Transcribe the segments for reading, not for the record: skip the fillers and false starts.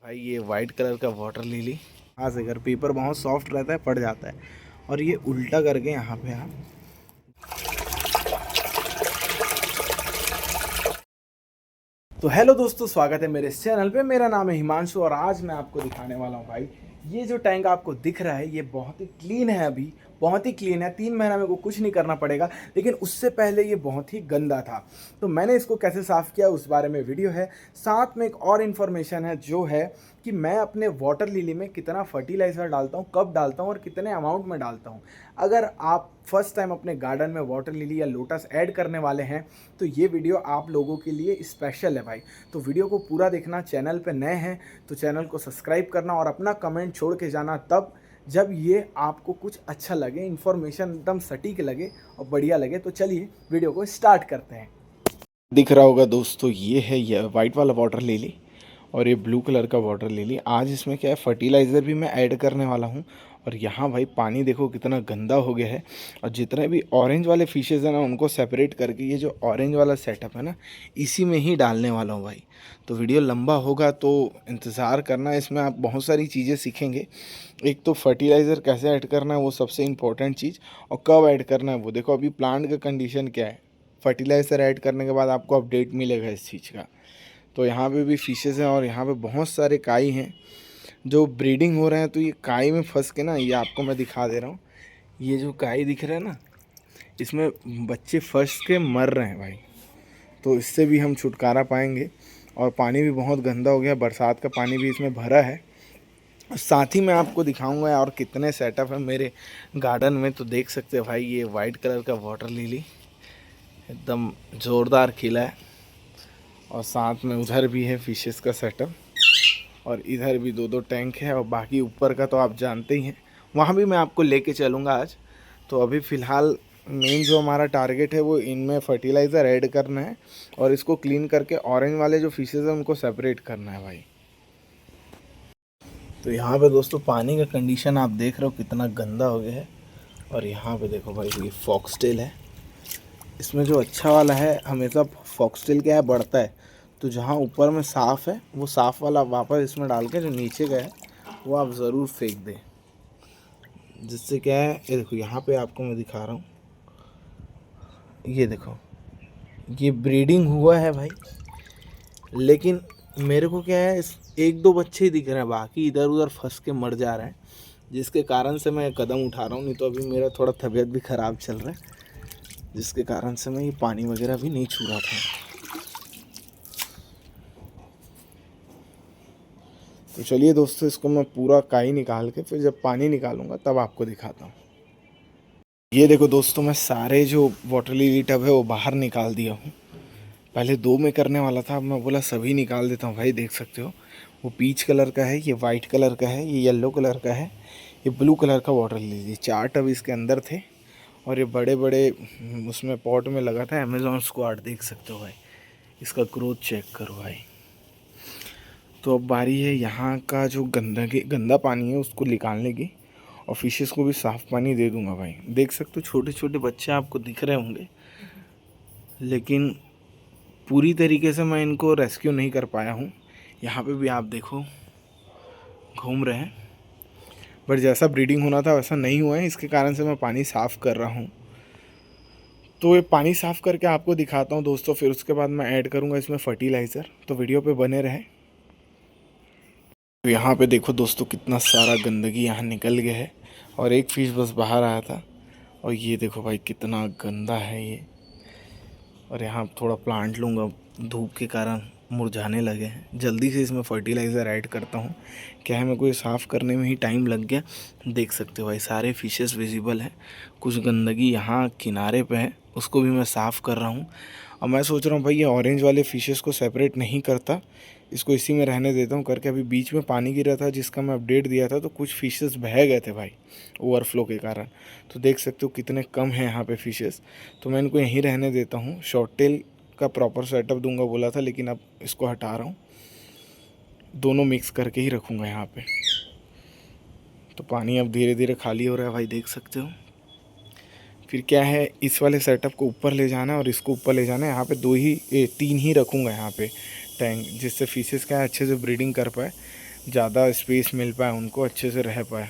भाई ये white colour का वाटर लिली हाँ से अगर पेपर बहुत सॉफ्ट रहता है पड़ जाता है। और ये उल्टा करके यहाँ पे आप तो हेलो दोस्तों, स्वागत है मेरे इस चैनल पे। मेरा नाम है हिमांशु और आज मैं आपको दिखाने वाला हूँ भाई, ये जो टैंक आपको दिख रहा है ये बहुत ही क्लीन है। अभी बहुत ही क्लीन है, 3 महीना मेरे को कुछ नहीं करना पड़ेगा। लेकिन उससे पहले ये बहुत ही गंदा था, तो मैंने इसको कैसे साफ़ किया उस बारे में वीडियो है। साथ में एक और इन्फॉर्मेशन है जो है कि मैं अपने वाटर लिली में कितना फर्टिलाइज़र डालता हूँ, कब डालता हूँ और कितने अमाउंट में डालता हूँ। अगर आप फर्स्ट टाइम अपने गार्डन में वाटर लिली या लोटस ऐड करने वाले हैं तो ये वीडियो आप लोगों के लिए स्पेशल है भाई। तो वीडियो को पूरा देखना, चैनल पे नए हैं तो चैनल को सब्सक्राइब करना और अपना कमेंट छोड़ के जाना तब जब ये आपको कुछ अच्छा लगे, इन्फॉर्मेशन एकदम सटीक लगे और बढ़िया लगे। तो चलिए वीडियो को स्टार्ट करते हैं। दिख रहा होगा दोस्तों, ये वाइट वाला वाटर लिली और ये ब्लू कलर का वाटर लिली। आज इसमें क्या है, फर्टिलाइज़र भी मैं ऐड करने वाला हूँ। और यहाँ भाई पानी देखो कितना गंदा हो गया है। और जितने भी ऑरेंज वाले फिशेज़ हैं ना उनको सेपरेट करके ये जो ऑरेंज वाला सेटअप है ना इसी में ही डालने वाला हूँ भाई। तो वीडियो लंबा होगा तो इंतज़ार करना, इसमें आप बहुत सारी चीज़ें सीखेंगे। एक तो फर्टिलाइज़र कैसे ऐड करना है वो सबसे इम्पोर्टेंट चीज़, और कब ऐड करना है वो देखो। अभी प्लांट का कंडीशन क्या है, फर्टिलाइज़र ऐड करने के बाद आपको अपडेट मिलेगा इस चीज़ का। तो यहाँ पे भी फिशेज़ हैं और यहाँ पे बहुत सारे काई हैं जो ब्रीडिंग हो रहे हैं। तो ये काई में फंस के ना, ये आपको मैं दिखा दे रहा हूँ, ये जो काई दिख रहा है ना इसमें बच्चे फंस के मर रहे हैं भाई। तो इससे भी हम छुटकारा पाएंगे। और पानी भी बहुत गंदा हो गया, बरसात का पानी भी इसमें भरा है। और साथ ही मैं आपको दिखाऊंगा और कितने सेटअप है मेरे गार्डन में। तो देख सकते हैं भाई, ये वाइट कलर का वाटर लिली एकदम ज़ोरदार खिला है। और साथ में उधर भी है फिशेस का सेटअप, और इधर भी 2-2 टैंक है। और बाकी ऊपर का तो आप जानते ही हैं, वहाँ भी मैं आपको लेके चलूँगा आज। तो अभी फ़िलहाल मेन जो हमारा टारगेट है वो इनमें फर्टिलाइज़र ऐड करना है और इसको क्लीन करके ऑरेंज वाले जो फिशेज़ हैं उनको सेपरेट करना है भाई। तो यहाँ पे दोस्तों पानी का कंडीशन आप देख रहे हो कितना गंदा हो गया है। और यहाँ पे देखो भाई, ये फॉक्सटेल है। इसमें जो अच्छा वाला है हमेशा फॉक्सटेल क्या है, बढ़ता है। तो जहाँ ऊपर में साफ़ है वो साफ़ वाला वापस इसमें डाल के जो नीचे का है वो आप ज़रूर फेंक दें। जिससे क्या है, ये देखो यहाँ पे आपको मैं दिखा रहा हूँ, ये देखो ये ब्रीडिंग हुआ है भाई। लेकिन मेरे को क्या है, 1-2 बच्चे ही दिख रहे हैं, बाकी इधर उधर फंस के मर जा रहे हैं। जिसके कारण से मैं कदम उठा रहा हूँ, नहीं तो अभी मेरा थोड़ा तबीयत भी ख़राब चल रहा है, जिसके कारण से मैं ये पानी वगैरह भी नहीं छू रहा था। तो चलिए दोस्तों, इसको मैं पूरा काई निकाल के फिर जब पानी निकालूंगा तब आपको दिखाता हूँ। ये देखो दोस्तों, मैं सारे जो वाटर लिली टब है वो बाहर निकाल दिया हूँ। पहले 2 में करने वाला था, अब मैं बोला सभी निकाल देता हूँ भाई। देख सकते हो वो पीच कलर का है, ये वाइट कलर का है, ये येलो कलर का है, ये ब्लू कलर का वाटर लिली। 4 टब इसके अंदर थे और ये बड़े बड़े उसमें पॉट में लगा था अमेज़ॉन स्क्वाड। देख सकते हो भाई, इसका ग्रोथ चेक करो भाई। तो अब बारी है यहाँ का जो गंदा पानी है उसको निकालने की, और फिशेस को भी साफ़ पानी दे दूंगा भाई। देख सकते हो छोटे छोटे बच्चे आपको दिख रहे होंगे, लेकिन पूरी तरीके से मैं इनको रेस्क्यू नहीं कर पाया हूँ। यहाँ पे भी आप देखो घूम रहे हैं, बट जैसा ब्रीडिंग होना था वैसा नहीं हुआ है, इसके कारण से मैं पानी साफ़ कर रहा हूँ। तो ये पानी साफ़ करके आपको दिखाता हूँ दोस्तों, फिर उसके बाद मैं ऐड करूँगा इसमें फर्टिलाइज़र। तो वीडियो पे बने रहें। तो यहाँ पे देखो दोस्तों, कितना सारा गंदगी यहाँ निकल गया है और एक फ़िश बस बाहर आया था। और ये देखो भाई कितना गंदा है ये। और यहाँ थोड़ा प्लांट लूँगा, धूप के कारण मुरझाने लगे हैं। जल्दी से इसमें फर्टिलाइज़र ऐड करता हूँ। क्या है, मेरे को ये साफ़ करने में ही टाइम लग गया। देख सकते हो भाई सारे फिशेस विजिबल हैं। कुछ गंदगी यहाँ किनारे पे है, उसको भी मैं साफ़ कर रहा हूँ। और मैं सोच रहा हूँ भाई ये ऑरेंज वाले फिशेस को सेपरेट नहीं करता, इसको इसी में रहने देता हूँ करके। अभी बीच में पानी गिरा था जिसका मैं अपडेट दिया था, तो कुछ फिशेस बह गए थे भाई ओवरफ्लो के कारण। तो देख सकते हो कितने कम हैं यहाँ पे फिशेस। तो मैं इनको यहीं रहने देता हूँ। शॉर्ट टेल का प्रॉपर सेटअप दूंगा बोला था, लेकिन अब इसको हटा रहा हूँ, दोनों मिक्स करके ही रखूँगा यहाँ पे। तो पानी अब धीरे धीरे खाली हो रहा है भाई, देख सकते हो। फिर क्या है, इस वाले सेटअप को ऊपर ले जाना है और इसको ऊपर ले जाना है। यहाँ पे 3 ही रखूँगा यहाँ पे टैंक, जिससे फिशेस क्या है अच्छे से ब्रीडिंग कर पाए। ज़्यादा स्पेस मिल पाए, उनको अच्छे से रह पाए।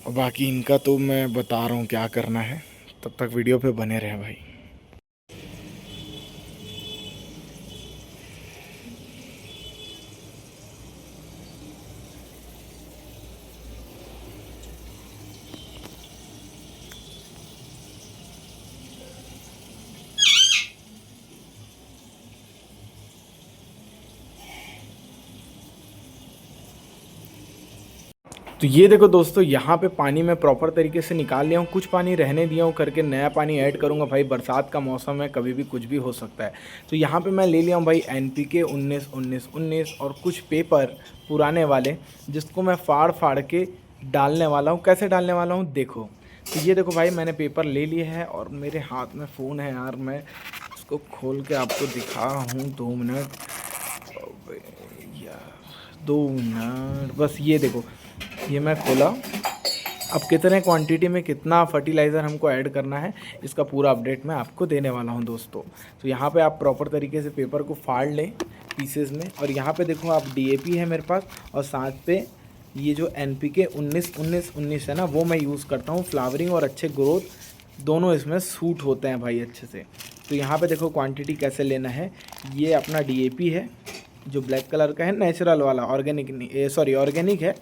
और बाकी इनका तो मैं बता रहा हूँ क्या करना है, तब तक वीडियो पे बने रहे भाई। तो ये देखो दोस्तों, यहाँ पे पानी मैं प्रॉपर तरीके से निकाल लिया हूँ, कुछ पानी रहने दिया हूँ करके नया पानी ऐड करूँगा भाई। बरसात का मौसम है, कभी भी कुछ भी हो सकता है। तो यहाँ पे मैं ले लिया हूँ भाई NPK 19-19-19 और कुछ पेपर पुराने वाले, जिसको मैं फाड़ फाड़ के डालने वाला हूँ। कैसे डालने वाला हूँ देखो। तो ये देखो भाई, मैंने पेपर ले लिए है और मेरे हाथ में फ़ोन है यार, मैं इसको खोल के आपको दिखा हूँ। 2 मिनट यार, 2 मिनट बस। ये देखो, ये मैं खोला। अब कितने क्वांटिटी में कितना फर्टिलाइज़र हमको ऐड करना है, इसका पूरा अपडेट मैं आपको देने वाला हूं दोस्तों। तो यहाँ पे आप प्रॉपर तरीके से पेपर को फाड़ लें पीसेस में। और यहाँ पे देखो आप DAP है मेरे पास, और साथ पे ये जो NPK 19-19-19 है ना, वो मैं यूज़ करता हूँ। फ्लावरिंग और अच्छे ग्रोथ दोनों इसमें सूट होते हैं भाई अच्छे से। तो यहाँ पे देखो क्वांटिटी कैसे लेना है। ये अपना DAP है जो ब्लैक कलर का है, नेचुरल वाला, ऑर्गेनिक नहीं, सॉरी ऑर्गेनिक है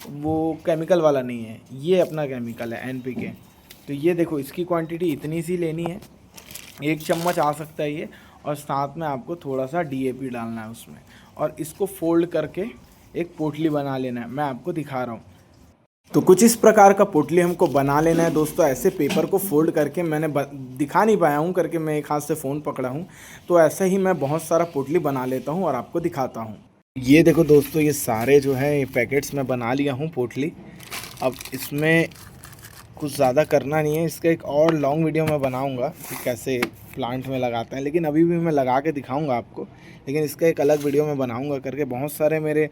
वो, केमिकल वाला नहीं है। ये अपना केमिकल है NPK। तो ये देखो, इसकी क्वांटिटी इतनी सी लेनी है, 1 चम्मच आ सकता है ये। और साथ में आपको थोड़ा सा DAP डालना है उसमें, और इसको फोल्ड करके एक पोटली बना लेना है। मैं आपको दिखा रहा हूँ। तो कुछ इस प्रकार का पोटली हमको बना लेना है दोस्तों। ऐसे पेपर को फोल्ड करके, मैंने दिखा नहीं पाया हूँ करके मैं एक हाथ से फ़ोन पकड़ा हूँ, तो ऐसे ही मैं बहुत सारा पोटली बना लेता हूँ और आपको दिखाता हूँ। ये देखो दोस्तों, ये सारे जो है ये पैकेट्स मैं बना लिया हूँ पोटली। अब इसमें कुछ ज़्यादा करना नहीं है, इसका एक और लॉन्ग वीडियो मैं बनाऊंगा कि कैसे प्लांट में लगाते हैं, लेकिन अभी भी मैं लगा के दिखाऊंगा आपको। लेकिन इसका एक अलग वीडियो मैं बनाऊंगा करके। बहुत सारे मेरे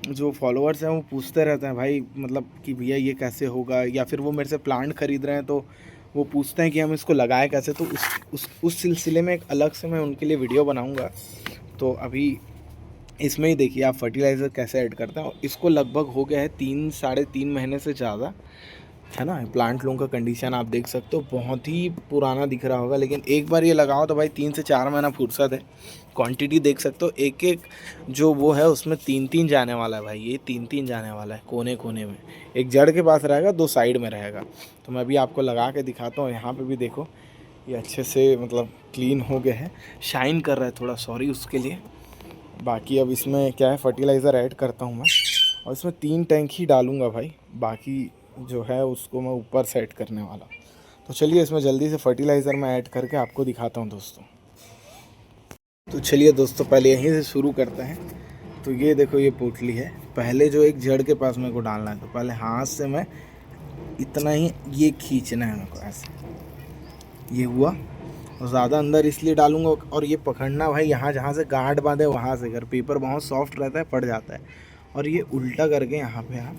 जो फॉलोअर्स हैं वो पूछते रहते हैं भाई, मतलब कि भैया ये कैसे होगा, या फिर वो मेरे से प्लांट ख़रीद रहे हैं तो वो पूछते हैं कि हम इसको लगाएं कैसे। तो उस सिलसिले में एक अलग से मैं उनके लिए वीडियो बनाऊँगा। तो अभी इसमें ही देखिए आप फर्टिलाइज़र कैसे ऐड करते हैं। इसको लगभग हो गया है 3-3.5 महीने से ज़्यादा, है ना। प्लांट लोगों का कंडीशन आप देख सकते हो, बहुत ही पुराना दिख रहा होगा, लेकिन एक बार ये लगाओ तो भाई 3 से 4 महीना फुर्सत है। क्वांटिटी देख सकते हो, एक एक जो वो है उसमें 3-3 जाने वाला है भाई। ये 3-3 जाने वाला है कोने कोने में। एक जड़ के पास रहेगा, 2 साइड में रहेगा। तो मैं अभी आपको लगा के दिखाता हूँ। यहाँ पर भी देखो, ये अच्छे से मतलब क्लीन हो गया है, शाइन कर रहा है थोड़ा, सॉरी उसके लिए। बाकी अब इसमें क्या है, फर्टिलाइज़र ऐड करता हूँ मैं, और इसमें 3 टैंक ही डालूँगा भाई। बाकी जो है उसको मैं ऊपर सेट करने वाला। तो चलिए इसमें जल्दी से फर्टिलाइज़र मैं ऐड करके आपको दिखाता हूँ दोस्तों। तो चलिए दोस्तों, पहले यहीं से शुरू करते हैं। तो ये देखो, ये पोटली है। पहले जो एक जड़ के पास मेरे को डालना है, तो पहले हाथ से मैं इतना ही ये खींचना है मेरे को, ऐसे। ये हुआ। और ज़्यादा अंदर इसलिए डालूंगा, और ये पकड़ना भाई यहाँ जहाँ से गांठ बांधे वहाँ से, अगर पेपर बहुत सॉफ्ट रहता है पड़ जाता है। और ये उल्टा करके यहाँ पे आप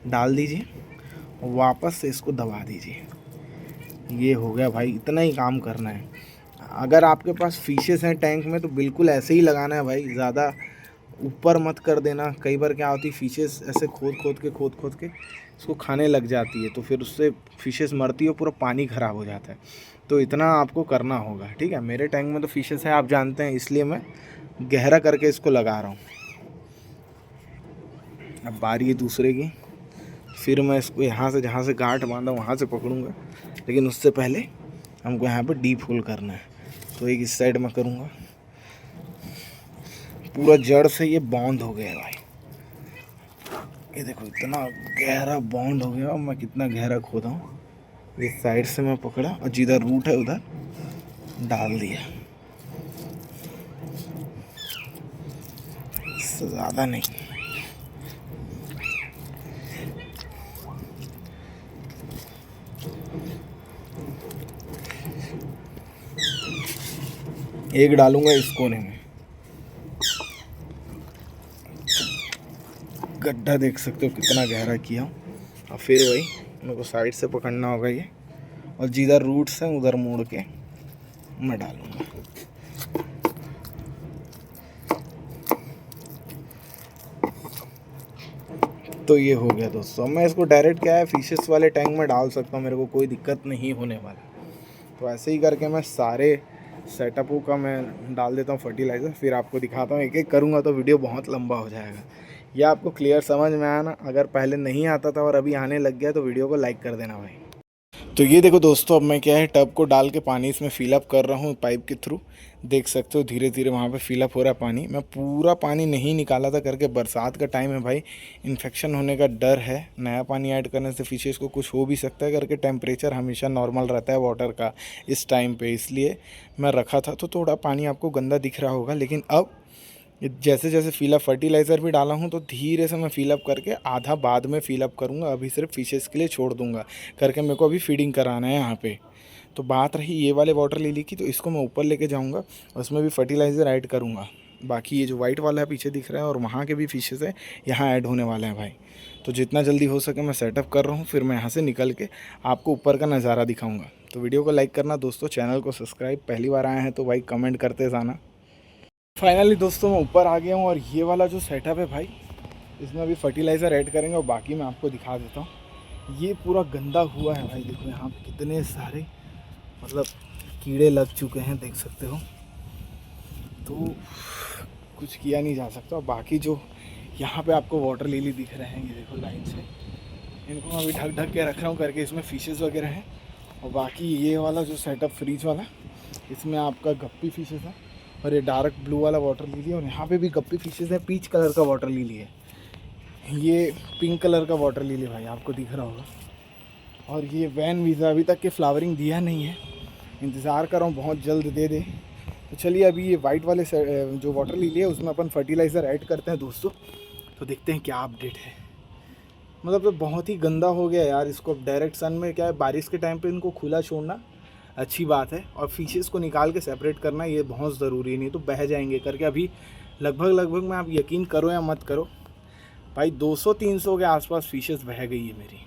डाल दीजिए, और वापस से इसको दबा दीजिए। ये हो गया भाई, इतना ही काम करना है। अगर आपके पास फिशेस हैं टैंक में तो बिल्कुल ऐसे ही लगाना है भाई, ज़्यादा ऊपर मत कर देना। कई बार क्या होती है, फिशेस ऐसे खोद खोद के इसको खाने लग जाती है, तो फिर उससे फिशेस मरती है, पूरा पानी ख़राब हो जाता है। तो इतना आपको करना होगा, ठीक है। मेरे टैंक में तो फिशेस हैं आप जानते हैं, इसलिए मैं गहरा करके इसको लगा रहा हूँ। अब बारी है दूसरे की। फिर मैं इसको यहाँ से जहाँ से गांठ बांधा वहाँ से पकड़ूँगा, लेकिन उससे पहले हमको यहाँ पे डीप होल करना है। तो एक इस साइड में करूँगा। पूरा जड़ से ये बॉन्ड हो गया भाई। ये देखो, इतना गहरा बॉन्ड हो गया। और मैं कितना गहरा खोदा हूँ। इस साइड से मैं पकड़ा और जिधर रूट है उधर डाल दिया। इससे ज़्यादा नहीं। एक डालूंगा इस कोने में। गड्ढा देख सकते हो कितना गहरा किया हूँ। और फिर वही मेरे को साइड से पकड़ना होगा ये, और जिधर रूट्स हैं उधर मोड़ के मैं डालूँगा। तो ये हो गया दोस्तों। मैं इसको डायरेक्ट क्या है फिशेस वाले टैंक में डाल सकता हूँ, मेरे को कोई दिक्कत नहीं होने वाला। तो ऐसे ही करके मैं सारे सेटअपों का मैं डाल देता हूँ फर्टिलाइज़र, फिर आपको दिखाता हूँ। एक एक करूँगा तो वीडियो बहुत लंबा हो जाएगा। यह आपको क्लियर समझ में आया ना? अगर पहले नहीं आता था और अभी आने लग गया तो वीडियो को लाइक कर देना भाई। तो ये देखो दोस्तों, अब मैं क्या है टब को डाल के पानी इसमें फिलअप कर रहा हूँ पाइप के थ्रू। देख सकते हो धीरे धीरे वहाँ पे फिलअप हो रहा है पानी। मैं पूरा पानी नहीं निकाला था करके, बरसात का टाइम है भाई, इन्फेक्शन होने का डर है। नया पानी ऐड करने से फिशेस को कुछ हो भी सकता है करके। टेम्परेचर हमेशा नॉर्मल रहता है वाटर का इस टाइम पे, इसलिए मैं रखा था। तो थोड़ा पानी आपको गंदा दिख रहा होगा, लेकिन अब जैसे जैसे फिलअप फर्टिलाइज़र भी डाला हूँ तो धीरे से मैं फिलअप करके आधा बाद में फिलअप करूँगा। अभी सिर्फ फिशेस के लिए छोड़ दूँगा करके, मेरे को अभी फीडिंग कराना है यहाँ पे। तो बात रही ये वाले वाटर लिली की, तो इसको मैं ऊपर लेके जाऊँगा, उसमें भी फर्टिलाइज़र ऐड करूँगा। बाकी ये जो वाइट वाला है पीछे दिख रहा है और वहाँ के भी फिशेस है, यहाँ ऐड होने वाले हैं भाई। तो जितना जल्दी हो सके मैं सेटअप कर रहा हूँ, फिर मैं यहाँ से निकल के आपको ऊपर का नज़ारा दिखाऊँगा। तो वीडियो को लाइक करना दोस्तों, चैनल को सब्सक्राइब, पहली बार आए हैं तो भाई कमेंट करते जाना। फाइनली दोस्तों मैं ऊपर आ गया हूँ और ये वाला जो सेटअप है भाई, इसमें अभी फर्टिलाइज़र ऐड करेंगे और बाकी मैं आपको दिखा देता हूँ। ये पूरा गंदा हुआ है भाई, देखो यहाँ पे कितने सारे मतलब कीड़े लग चुके हैं, देख सकते हो। तो कुछ किया नहीं जा सकता। बाकी जो यहाँ पे आपको वाटर लिली दिख रहे हैं, ये देखो लाइन से, इनको मैं अभी ढक ढक के रख रहा हूँ करके, इसमें फिशेस वगैरह हैं। और बाकी ये वाला जो सेटअप फ्रीज वाला, इसमें आपका गप्पी फिशेस है और ये डार्क ब्लू वाला वाटर लिली है। और यहाँ पे भी गप्पी फिशेस है, पीच कलर का वाटर लिली है, ये पिंक कलर का वाटर लिली भाई आपको दिख रहा होगा। और ये वैन वीज़ा अभी तक के फ्लावरिंग दिया नहीं है, इंतज़ार कर रहा हूँ बहुत जल्द दे दे। तो चलिए अभी ये वाइट वाले जो वाटर लिली है उसमें अपन फर्टिलाइज़र ऐड करते हैं दोस्तों। तो देखते हैं क्या अपडेट है। मतलब तो बहुत ही गंदा हो गया यार, इसको डायरेक्ट सन में क्या है, बारिश के टाइम पे इनको खुला छोड़ना अच्छी बात है, और फिशेस को निकाल के सेपरेट करना ये बहुत ज़रूरी है, नहीं तो बह जाएंगे करके। अभी लगभग में आप यकीन करो या मत करो भाई 200-300 के आसपास फिशेस बह गई है मेरी।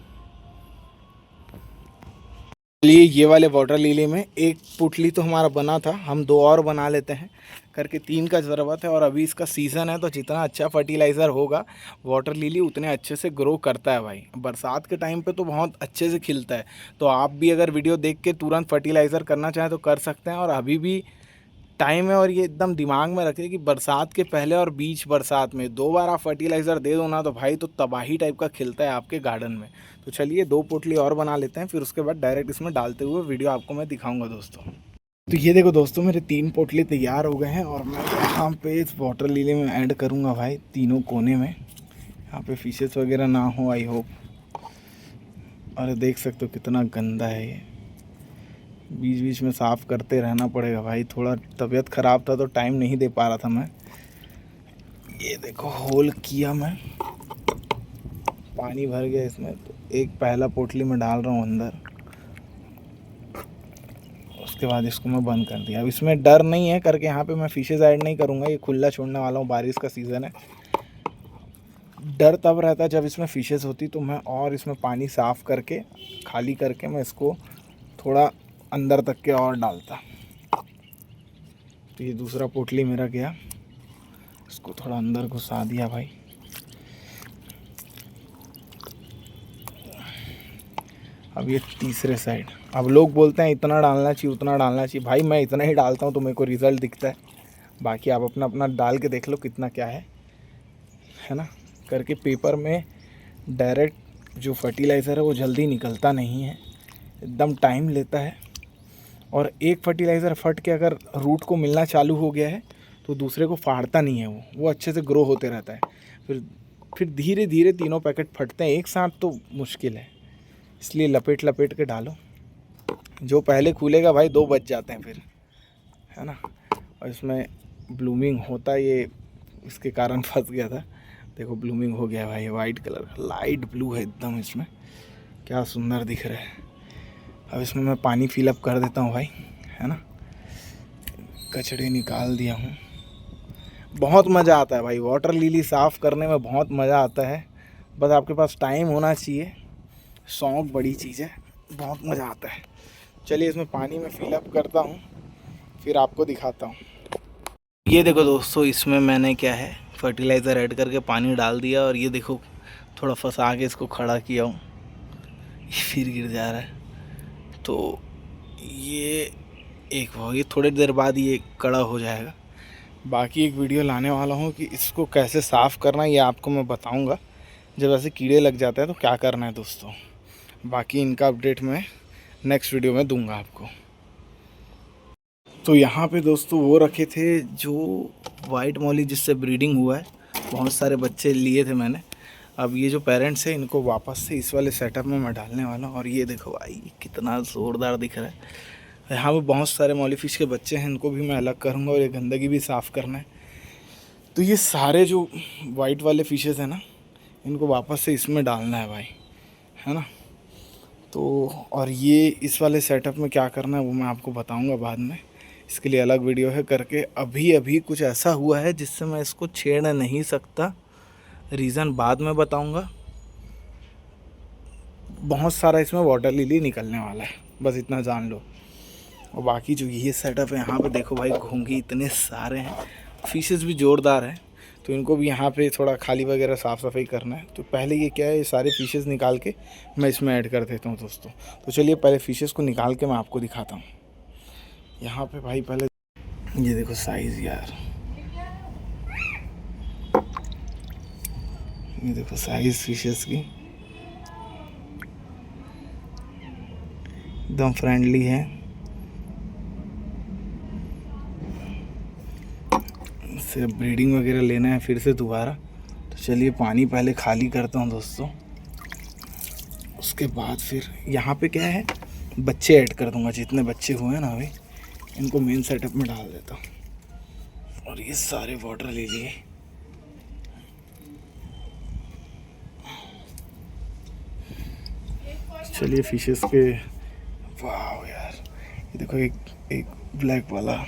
चलिए ये वाले वाटर लिली में एक पुटली तो हमारा बना था, हम 2 और बना लेते हैं करके, 3 का ज़रूरत है। और अभी इसका सीज़न है तो जितना अच्छा फर्टिलाइज़र होगा वाटर लिली उतने अच्छे से ग्रो करता है भाई। बरसात के टाइम पे तो बहुत अच्छे से खिलता है। तो आप भी अगर वीडियो देख के तुरंत फर्टिलाइज़र करना चाहें तो कर सकते हैं, और अभी भी टाइम है। और ये एकदम दिमाग में रखें कि बरसात के पहले और बीच बरसात में 2 बार आप फर्टिलाइज़र दे दो ना, तो भाई तो तबाही टाइप का खिलता है आपके गार्डन में। तो चलिए 2 पोटली और बना लेते हैं, फिर उसके बाद डायरेक्ट इसमें डालते हुए वीडियो आपको मैं दिखाऊंगा दोस्तों। तो ये देखो दोस्तों, मेरे 3 पोटली तैयार हो गए हैं और मैं यहाँ पे इस वाटर लिली में ऐड करूँगा भाई, तीनों कोने में। यहाँ पे फिशेस वगैरह ना हो आई होप। और देख सकते हो कितना गंदा है ये, बीच बीच में साफ़ करते रहना पड़ेगा भाई। थोड़ा तबीयत ख़राब था तो टाइम नहीं दे पा रहा था मैं। ये देखो होल किया मैं, पानी भर गया इसमें। तो एक पहला पोटली में डाल रहा हूँ अंदर, उसके बाद इसको मैं बंद कर दिया। अब इसमें डर नहीं है करके यहाँ पे मैं फिशेस ऐड नहीं करूँगा, ये खुला छोड़ने वाला हूँ, बारिश का सीज़न है। डर तब रहता है जब इसमें फिशेस होती, तो मैं और इसमें पानी साफ़ करके खाली करके मैं इसको थोड़ा अंदर तक के और डालता। तो ये दूसरा पोटली मेरा गया, इसको थोड़ा अंदर घुसा दिया भाई। अब ये तीसरे साइड। अब लोग बोलते हैं इतना डालना चाहिए उतना डालना चाहिए, भाई मैं इतना ही डालता हूँ तो मेरे को रिज़ल्ट दिखता है। बाकी आप अपना अपना डाल के देख लो कितना क्या है ना करके। पेपर में डायरेक्ट जो फर्टिलाइज़र है वो जल्दी निकलता नहीं है, एकदम टाइम लेता है। और एक फर्टिलाइज़र फट के अगर रूट को मिलना चालू हो गया है तो दूसरे को फाड़ता नहीं है, वो अच्छे से ग्रो होते रहता है। फिर धीरे धीरे तीनों पैकेट फटते हैं एक साथ, तो मुश्किल है। इसलिए लपेट लपेट के डालो, जो पहले खुलेगा भाई 2 बच जाते हैं फिर, है ना। और इसमें ब्लूमिंग होता है, ये इसके कारण फंस गया था। देखो ब्लूमिंग हो गया भाई, वाइट कलर का लाइट ब्लू है एकदम, इसमें क्या सुंदर दिख रहा है। अब इसमें मैं पानी फिलअप कर देता हूँ भाई, है ना। कचड़े निकाल दिया हूँ। बहुत मज़ा आता है भाई वाटर लिली साफ़ करने में, बहुत मज़ा आता है। बस आपके पास टाइम होना चाहिए, शौक़ बड़ी चीज़ है, बहुत मज़ा आता है। चलिए इसमें पानी में फिलअप करता हूँ, फिर आपको दिखाता हूँ। ये देखो दोस्तों, इसमें मैंने क्या है फर्टिलाइज़र ऐड करके पानी डाल दिया, और ये देखो थोड़ा फंसा के इसको खड़ा किया हूँ, फिर गिर जा रहा है। तो ये एक हो, ये थोड़ी देर बाद ये कड़ा हो जाएगा। बाकी एक वीडियो लाने वाला हूँ कि इसको कैसे साफ़ करना है, ये आपको मैं बताऊँगा। जब ऐसे कीड़े लग जाते हैं तो क्या करना है दोस्तों। बाकी इनका अपडेट मैं नेक्स्ट वीडियो में दूंगा आपको। तो यहाँ पे दोस्तों वो रखे थे जो वाइट मॉली जिससे ब्रीडिंग हुआ है, बहुत सारे बच्चे लिए थे मैंने। अब ये जो पेरेंट्स हैं इनको वापस से इस वाले सेटअप में मैं डालने वाला हूँ। और ये देखो भाई कितना ज़ोरदार दिख रहा है। यहाँ पे बहुत सारे मॉली फिश के बच्चे हैं, इनको भी मैं अलग करूँगा और ये गंदगी भी साफ़ करना है। तो ये सारे जो वाइट वाले फिशेज़ हैं ना, इनको वापस से इसमें डालना है भाई, है ना। तो और ये इस वाले सेटअप में क्या करना है वो मैं आपको बताऊँगा बाद में। इसके लिए अलग वीडियो है करके। अभी कुछ ऐसा हुआ है जिससे मैं इसको छेड़ नहीं सकता, रीज़न बाद में बताऊंगा। बहुत सारा इसमें वाटर लिली निकलने वाला है, बस इतना जान लो। और बाकी जो ये सेटअप है यहाँ पे देखो भाई, घोंघी इतने सारे हैं, फिशेस भी ज़ोरदार हैं। तो इनको भी यहाँ पे थोड़ा खाली वगैरह साफ़ सफाई करना है। तो पहले ये क्या है, ये सारे फिशेस निकाल के मैं इसमें ऐड कर देता हूँ दोस्तों। तो चलिए पहले फिशेस को निकाल के मैं आपको दिखाता हूँ। यहाँ पे भाई पहले ये देखो साइज़ यार, ये देखो साइज़ फिशेस की, एकदम फ्रेंडली है। इससे ब्रीडिंग वगैरह लेना है फिर से दोबारा। तो चलिए पानी पहले खाली करता हूँ दोस्तों, उसके बाद फिर यहाँ पे क्या है, बच्चे ऐड कर दूँगा। जितने बच्चे हुए हैं ना अभी, इनको मेन सेटअप में डाल देता हूँ। और ये सारे वाटर ले लिए। चलिए फिशेस के, वाह यार ये देखो एक ब्लैक वाला,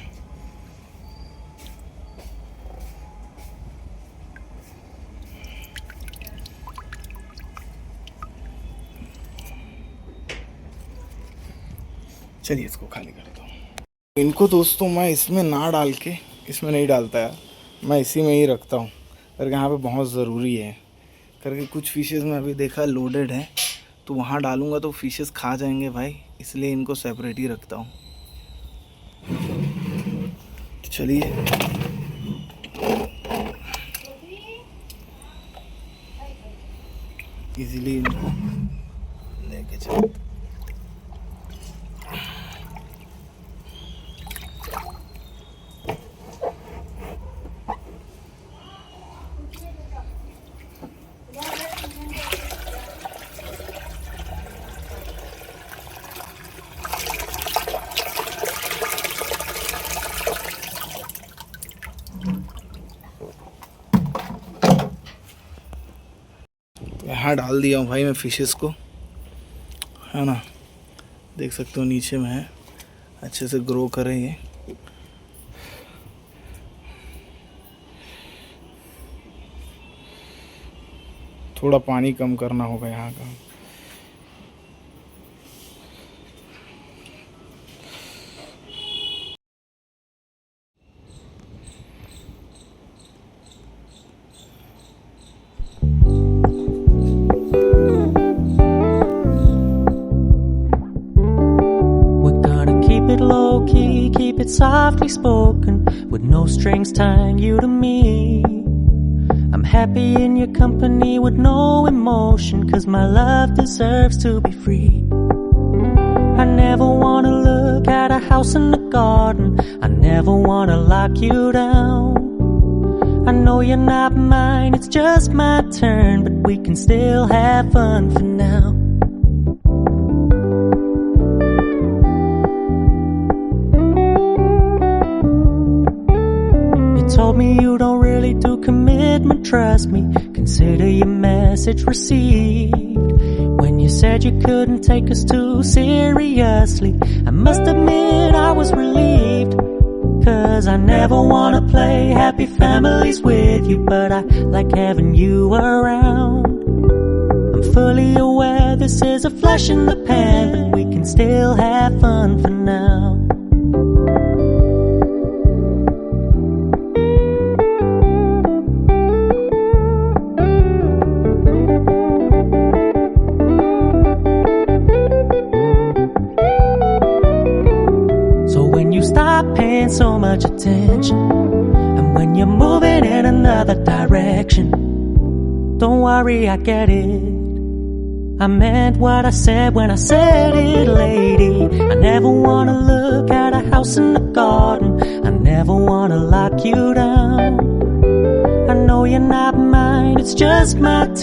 चलिए इसको खाली करता हूँ। इनको दोस्तों मैं इसमें ना डाल के, इसमें नहीं डालता यार, मैं इसी में ही रखता हूँ करके, यहाँ पे बहुत ज़रूरी है करके। कुछ फिशेस में अभी देखा लोडेड है, तो वहाँ डालूँगा तो फिशेस खा जाएंगे भाई, इसलिए इनको सेपरेट ही रखता हूँ। तो चलिए इजीली इनको लेके चलते। यहाँ डाल दिया हूँ भाई मैं फिशेस को, है ना। देख सकते हो नीचे में है, अच्छे से ग्रो करें ये। थोड़ा पानी कम करना होगा यहाँ का। Low key, keep it softly spoken, with no strings tying you to me. I'm happy in your company with no emotion, 'cause my love deserves to be free. I never wanna look at a house in the garden, I never wanna lock you down. I know you're not mine, it's just my turn, but we can still have fun for now. Told me you don't really do commitment, trust me, consider your message received. When you said you couldn't take us too seriously, I must admit I was relieved. 'Cause I never wanna play happy families with you, but I like having you around. I'm fully aware this is a flash in the pan, but we can still have fun for now. paying so much attention. And when you're moving in another direction, don't worry, I get it. I meant what I said when I said it, lady. I never wanna look at a house in the garden. I never wanna lock you down. I know you're not mine, it's just my turn.